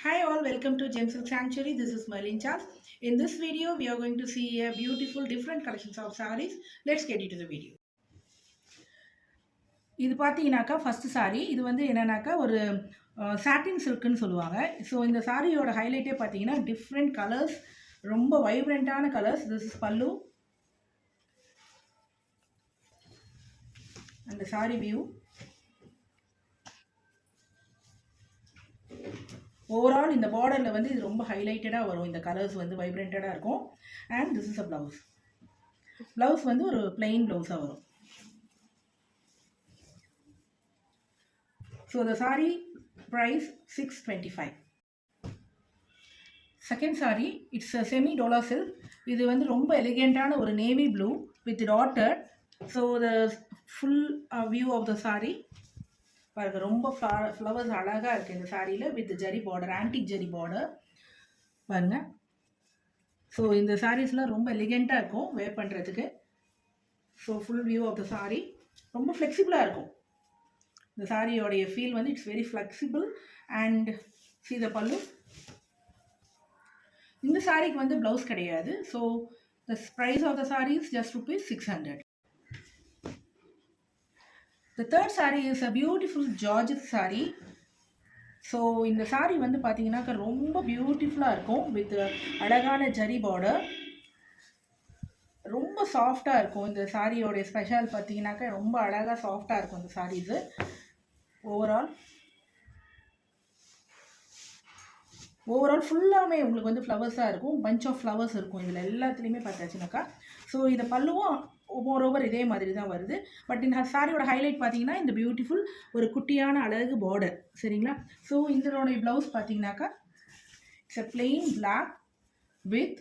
Hi all, welcome to Gem Silk Sanctuary. This is Merlin Charles. In this video, we are going to see a beautiful different collections of sarees. Let's get into the video. இது பார்த்தீங்கன்னாக்கா first saree. இது வந்து என்னன்னாக்கா ஒரு சாட்டின் சில்க்னு சொல்லுவாங்க. So இந்த சாரியோட ஹைலைட்டே பார்த்தீங்கன்னா டிஃப்ரெண்ட் கலர்ஸ், ரொம்ப வைப்ரண்டான கலர்ஸ். திஸ் இஸ் பல்லு அண்ட் சாரி வியூ. ஓவரால் இந்த பார்டரில் வந்து இது ரொம்ப ஹைலைட்டடாக வரும். இந்த கலர்ஸ் வந்து வைப்ரண்டடாக இருக்கும். And this is a blouse. Blouse வந்து ஒரு பிளெயின் ப்ளவுஸாக வரும். So the saree price 625. Second saree, it's a semi dola silk. இது வந்து ரொம்ப எலிகெண்ட்டான ஒரு நேவி ப்ளூ வித் டாட்டர். So the full view of the saree பாருங்க, ரொம்ப ஃப்ளவர்ஸ் அழகாக இருக்குது இந்த சாரியில் with zari border, antique zari border பாருங்க. ஸோ இந்த சாரீஸ்லாம் ரொம்ப எலிகெண்ட்டாக இருக்கும் வேர் பண்ணுறதுக்கு. So full view of the saree ரொம்ப ஃப்ளெக்சிபிளாக இருக்கும். இந்த சாரியோடைய ஃபீல் வந்து it's very flexible. And see the பல்லு. இந்த சாரிக்கு வந்து ப்ளவுஸ் கிடையாது. So the price of the saree is just ₹600. The third saree is a beautiful Georgette saree. So இந்த saree வந்து பார்த்தீங்கன்னாக்கா ரொம்ப பியூட்டிஃபுல்லாக இருக்கும் வித் அழகான ஜரி பார்டர். ரொம்ப சாஃப்டாக இருக்கும். இந்த சாரியோடைய ஸ்பெஷல் பார்த்தீங்கன்னாக்கா ரொம்ப அழகாக சாஃப்டாக இருக்கும் இந்த சாரீஸு. ஓவரால் ஃபுல்லாமே உங்களுக்கு வந்து ஃப்ளவர்ஸாக இருக்கும். பஞ்ச் ஆஃப் ஃப்ளவர்ஸ் இருக்கும் இதில் எல்லாத்துலேயுமே பார்த்தாச்சுனாக்கா. ஸோ இந்த பல்லுவும் ஓவர் இதே மாதிரி தான் வருது. பட் இந்த சாரியோட ஹைலைட் பார்த்தீங்கன்னா இந்த பியூட்டிஃபுல் ஒரு குட்டியான அழகு பார்டர், சரிங்களா. ஸோ இதனுடைய ப்ளவுஸ் பார்த்தீங்கன்னாக்கா it's a plain black with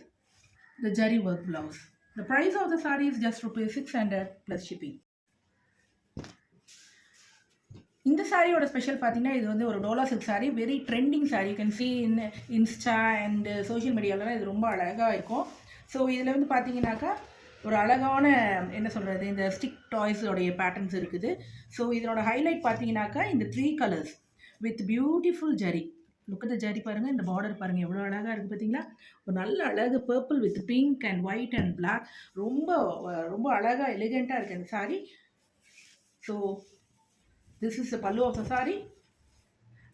the zari work blouse. The price of the saree is just ₹600 plus shipping. இந்த சாரியோட ஸ்பெஷல் பார்த்தீங்கன்னா இது வந்து ஒரு Dola silk sari, very trending sari. You can see in Insta and social மீடியாவிலலாம் இது ரொம்ப அழகாக இருக்கும். ஸோ இதில் வந்து பார்த்தீங்கன்னாக்கா ஒரு அழகான என்ன சொல்கிறது, இந்த ஸ்டிக் டாய்ஸோடைய பேட்டர்ன்ஸ் இருக்குது. ஸோ இதனோட ஹைலைட் பார்த்தீங்கன்னாக்கா இந்த 3 colours with beautiful zari. Look at the zari பாருங்கள், இந்த பார்டர் பாருங்கள் எவ்வளோ அழகாக இருக்குது பார்த்தீங்களா. ஒரு நல்ல அழகு purple with pink and white and black. ரொம்ப ரொம்ப அழகாக எலிகெண்ட்டாக இருக்குது இந்த sari. So this is the pallu of the saree.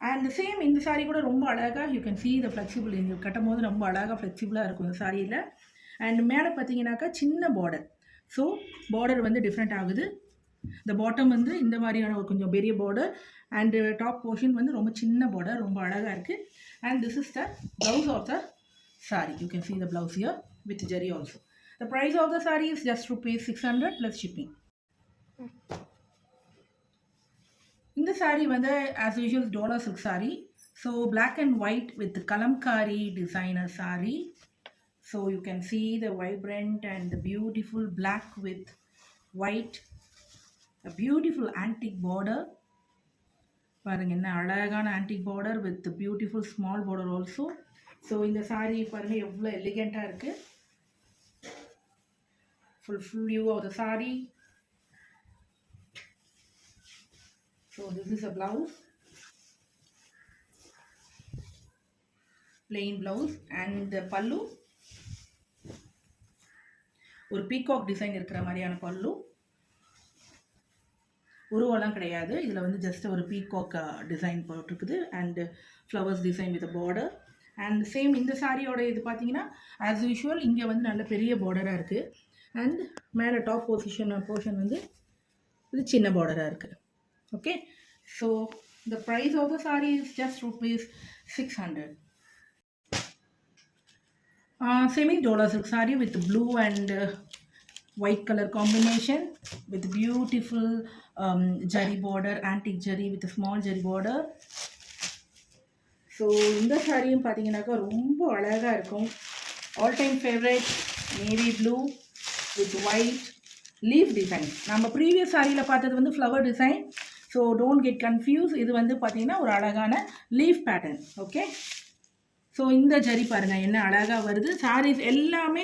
And the same இந்த saree கூட ரொம்ப அழகாக you can see the flexible. இந்த கட்டும் போது ரொம்ப அழகாக ஃப்ளெக்சிபிளாக இருக்கும் இந்த சாரியில். அண்ட் மேலே பார்த்தீங்கன்னாக்கா சின்ன பார்டர். ஸோ பார்டர் வந்து டிஃப்ரெண்ட் ஆகுது. இந்த பாட்டம் வந்து இந்த மாதிரியான ஒரு கொஞ்சம் பெரிய பார்டர் அண்ட் டாப் போர்ஷன் வந்து ரொம்ப சின்ன பார்டர், ரொம்ப அழகாக இருக்குது. And this is the blouse of the saree. You can see the blouse here with jari also. The price of the saree is just ₹600 plus shipping. இந்த சாரீ வந்து as usual Dola silk sari. So black and white with Kalamkari designer sari. So you can see the vibrant and the beautiful black with white, a beautiful antique border. பாருங்க என்ன அழகான antique border with beautiful small border also. So இந்த சாரீ பாருங்கள் எவ்வளோ எலிகெண்ட்டாக இருக்குது. Full view of the sari. So this is a blouse, plain blouse, and the pallu ஒரு peacock design இருக்கிற மாதிரியான பல்லு. உருவெல்லாம் கிடையாது, இதில் வந்து ஜஸ்ட் ஒரு பீகாக் டிசைன் போட்டிருக்குது and flowers design with border. And same இந்த சாரியோட இது பார்த்தீங்கன்னா ஆஸ் யூஷுவல் இங்கே வந்து நல்ல பெரிய பார்டராக இருக்குது. அண்ட் மேலே டாப் போர்ஷன் வந்து இது சின்ன பார்டராக இருக்குது. Okay, so the price of the saree is just ₹600. Semi dola silk saree with blue and white color combination with beautiful jari border, antique jari with a small jari border. So இந்த சாரியும் பார்த்தீங்கன்னாக்கா ரொம்ப அழகாக இருக்கும். All time favourite navy blue with white leaf design. நம்ம previous சாரியில் பார்த்தது வந்து flower design. So don't get confuse. இது வந்து பார்த்தீங்கன்னா ஒரு அழகான லீஃப் பேட்டர்ன். ஓகே, ஸோ இந்த ஜரி பாருங்கள் என்ன அழகாக வருது. சாரீஸ் எல்லாமே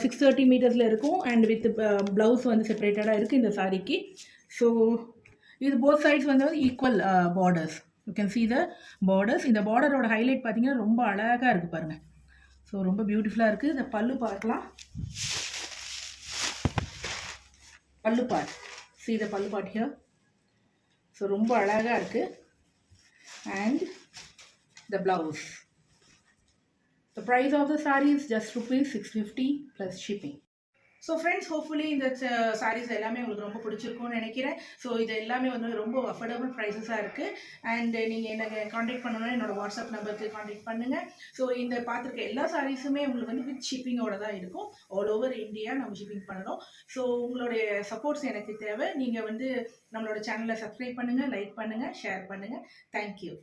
630 மீட்டர்ஸில் இருக்கும் அண்ட் வித் ப்ளவுஸ் வந்து செப்பரேட்டடாக இருக்குது இந்த சாரிக்கு. ஸோ இது போத் சைட்ஸ் வந்து equal borders. You can see the borders. இந்த பார்டரோட ஹைலைட் பார்த்தீங்கன்னா ரொம்ப அழகாக இருக்குது பாருங்கள். ஸோ ரொம்ப பியூட்டிஃபுல்லாக இருக்குது. இந்த பல்லு பார்க்கலாம். பல்லு பார்ட், see the பல்லு பார்ட் here. ஸோ ரொம்ப அழகாக இருக்குது. And the blouse. The price of the saree is just ₹650 plus shipping. So friends, hopefully இந்த சாரீஸ் எல்லாமே உங்களுக்கு ரொம்ப பிடிச்சிருக்கும்னு நினைக்கிறேன். ஸோ இது எல்லாமே வந்து ரொம்ப அஃபோர்டபுள் ப்ரைஸஸாக இருக்குது. அண்ட் நீங்கள் எனக்கு காண்டாக்ட் பண்ணணும்னா என்னோட வாட்ஸ்அப் நம்பருக்கு காண்டாக்ட் பண்ணுங்கள். ஸோ இந்த பார்த்துருக்க எல்லா சாரீஸுமே உங்களுக்கு வந்து வித் ஷிப்பிங்கோட தான் இருக்கும். ஆல் ஓவர் இந்தியா நம்ம ஷிப்பிங் பண்ணணும். ஸோ உங்களுடைய சப்போர்ட்ஸ் எனக்கு தேவை. நீங்கள் வந்து நம்மளோட சேனலை சப்ஸ்கிரைப் பண்ணுங்கள், லைக் பண்ணுங்கள், ஷேர் பண்ணுங்கள். தேங்க்யூ.